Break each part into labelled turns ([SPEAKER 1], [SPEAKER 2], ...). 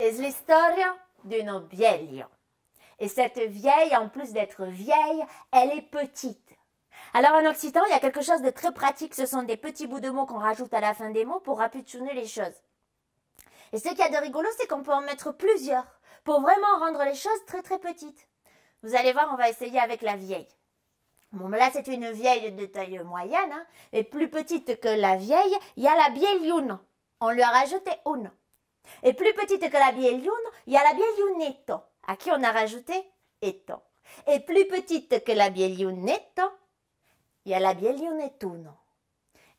[SPEAKER 1] è la storia d'un vieille. Et cette vieille, en plus d'être vieille, elle est petite. Alors en occitan, il y a quelque chose de très pratique, ce sont des petits bouts de mots qu'on rajoute à la fin des mots pour rapitchonner les choses. Et ce qu'il y a de rigolo, c'est qu'on peut en mettre plusieurs pour vraiment rendre les choses très très petites. Vous allez voir, on va essayer avec la vieille. Bon, là, c'est une vieille de taille moyenne, hein, et plus petite que la vieille, il y a la bieliune. On lui a rajouté une. Et plus petite que la bieliune, il y a la bieliunetto, à qui on a rajouté etto. Et plus petite que la bieliunetto, il y a la bieliunettuno.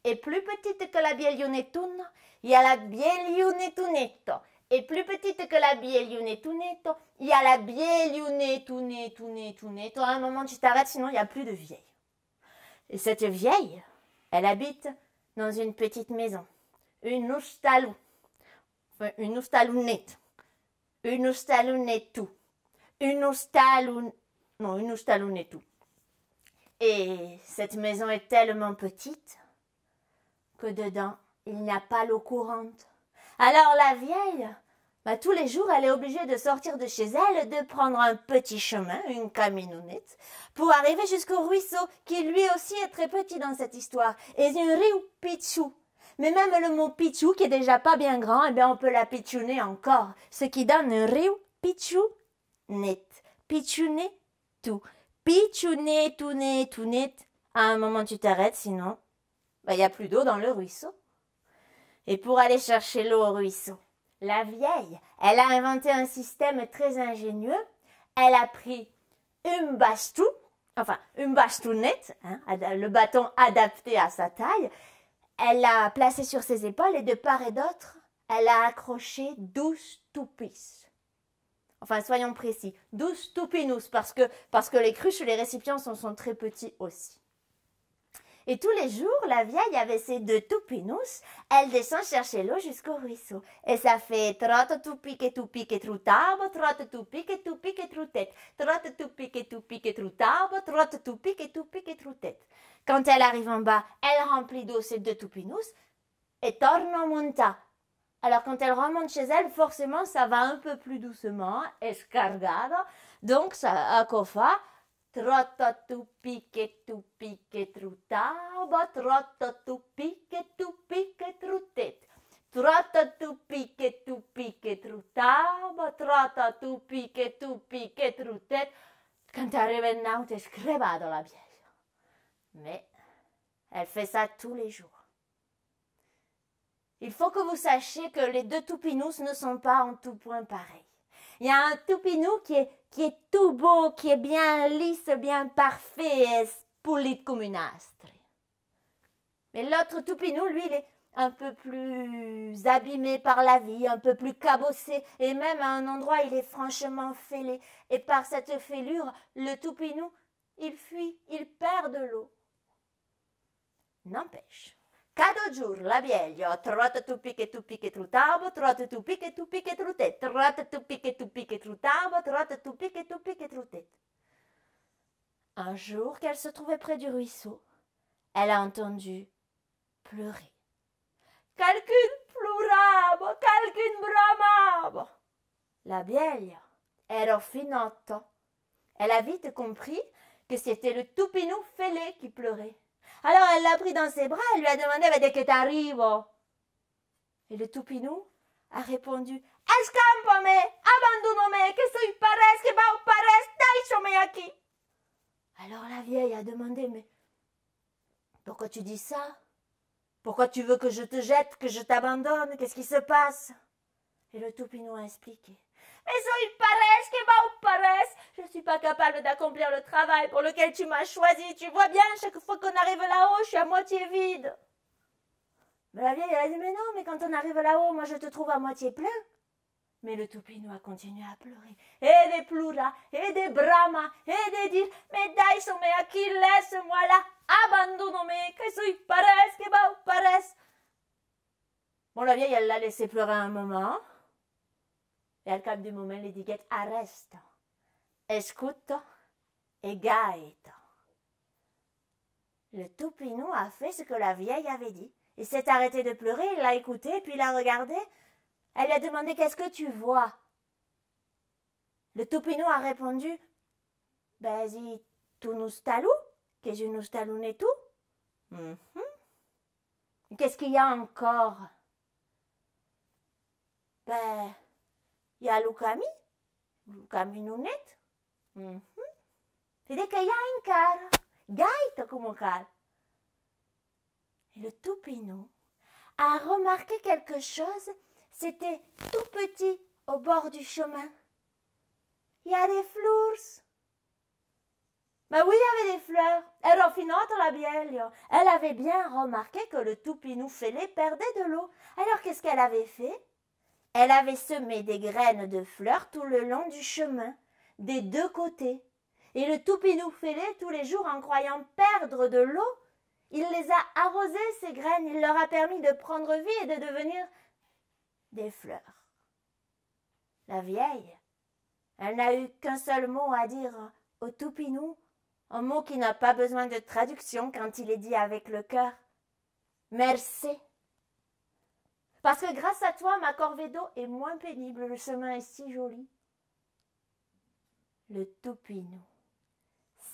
[SPEAKER 1] Et plus petite que la bieliunettuno, il y a la bieliunettunetto. Et plus petite que la bieliunettunetto, il y a la bieliunettunettunettunetto. À un moment, tu t'arrêtes, sinon il n'y a plus de vieille. Et cette vieille, elle habite dans une petite maison. Une ustalou. Enfin, une ustalunette. Une ustalunettu. Une ustalunettu. Et cette maison est tellement petite que dedans, il n'y a pas l'eau courante. Alors la vieille, tous les jours, elle est obligée de sortir de chez elle, de prendre un petit chemin, une caminounette, pour arriver jusqu'au ruisseau, qui lui aussi est très petit dans cette histoire, et un riu pichou. Mais même le mot pichou, qui est déjà pas bien grand, eh bien on peut la pitchouner encore, ce qui donne un riu pichou net. Pitchouner tout. Pitchouner tout net, tout net. À un moment tu t'arrêtes, sinon, il n'y a plus d'eau dans le ruisseau. Et pour aller chercher l'eau au ruisseau, la vieille, elle a inventé un système très ingénieux. Elle a pris une bastou, enfin une bastounette, hein, le bâton adapté à sa taille. Elle l'a placé sur ses épaules et de part et d'autre, elle a accroché 12 toupis. Enfin, soyons précis, 12 toupinous, parce que les cruches et les récipients sont très petits aussi. Et tous les jours, la vieille, avec ses 2 toupinous, elle descend chercher l'eau jusqu'au ruisseau. Et ça fait trotte tout pique troutabo, trotte tout pique troutette, trotte tout pique troutabo, trotte tout pique troutette. Quand elle arrive en bas, elle remplit d'eau ses 2 toupinous et torna monta. Alors quand elle remonte chez elle, forcément, ça va un peu plus doucement, escargado. Donc, ça accofa. Trotta tu pique troutabo, trotta tu pique troutette. Trotta tu pique troutabo, trotta tu pique troutette. Quand arrive là, t'es screvado la vieille. Mais elle fait ça tous les jours. Il faut que vous sachiez que les 2 toupinous ne sont pas en tout point pareils. Il y a un toupinou qui est tout beau, qui est bien lisse, bien parfait, pulite comme une astre. Mais l'autre toupinou, lui, il est un peu plus abîmé par la vie, un peu plus cabossé, et même à un endroit, il est franchement fêlé. Et par cette fêlure, le toupinou, il fuit, il perd de l'eau. N'empêche. Cada jour, la vieille, trotta tu pique troutabo, trotta tu pique troutette, trotta tu pique troutabo, trotta tu pique troutette. Un jour qu'elle se trouvait près du ruisseau, elle a entendu pleurer. Quelqu'un pleurava, quelqu'un bramava. La vieille era finotto. Elle a vite compris que c'était le toupinou fêlé qui pleurait. Alors elle l'a pris dans ses bras et lui a demandé « De que t'arrivo ?» Et le toupinou a répondu « Escampame, abandonome, que soy pares, que va pares, taisome aquí !» Alors la vieille a demandé « Mais pourquoi tu dis ça? Pourquoi tu veux que je te jette, que je t'abandonne? Qu'est-ce qui se passe ?» Et le toupinou a expliqué. « Mais soy pares, que va pares. Je ne suis pas capable d'accomplir le travail pour lequel tu m'as choisi. Tu vois bien, chaque fois qu'on arrive là-haut, je suis à moitié vide. » Mais la vieille, elle a dit, mais non, mais quand on arrive là-haut, moi je te trouve à moitié plein. Mais le toupinou a continué à pleurer. Et de plura, et de brama, et de dire, mais daisome aquí, laisse-moi là, abandonome, que soy pares, que va pares. Bon, la vieille, elle l'a laissé pleurer un moment. Et al cap du moment, elle dit, arrête. Escuto et gaeto. Le toupinou a fait ce que la vieille avait dit. Il s'est arrêté de pleurer, il l'a écouté, puis il a regardé. Elle lui a demandé « Qu'est-ce que tu vois ?» Le Toupinou a répondu « Ben, si tu nous talou, que je nous taloune tout. Qu'est-ce qu'il y a encore? Ben, il y a Lucami Nounette. Vede qu'il y a un car, gaita comme car. » Et le Toupinou a remarqué quelque chose, c'était tout petit au bord du chemin. Il y a des fleurs. Ben oui, il y avait des fleurs. Et Raffinata la vieille, elle avait bien remarqué que le Toupinou fêlé perdait de l'eau. Alors qu'est-ce qu'elle avait fait? Elle avait semé des graines de fleurs tout le long du chemin, des deux côtés. Et le Toupinou fêlé, tous les jours, en croyant perdre de l'eau, il les a arrosées, ces graines. Il leur a permis de prendre vie et de devenir des fleurs. La vieille, elle n'a eu qu'un seul mot à dire au Toupinou, un mot qui n'a pas besoin de traduction quand il est dit avec le cœur. Merci. Parce que grâce à toi, ma corvée d'eau est moins pénible, le chemin est si joli. Le Toupinou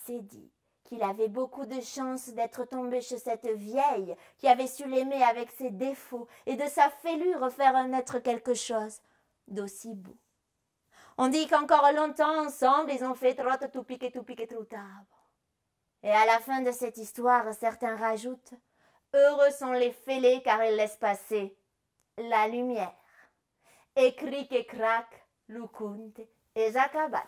[SPEAKER 1] s'est dit qu'il avait beaucoup de chance d'être tombé chez cette vieille qui avait su l'aimer avec ses défauts et de sa fêlure faire naître quelque chose d'aussi beau. On dit qu'encore longtemps ensemble, ils ont fait trotte tout pique troutable. Et à la fin de cette histoire, certains rajoutent « Heureux sont les fêlés car ils laissent passer la lumière. » Et cric et crac, Lukunte et Zacabat.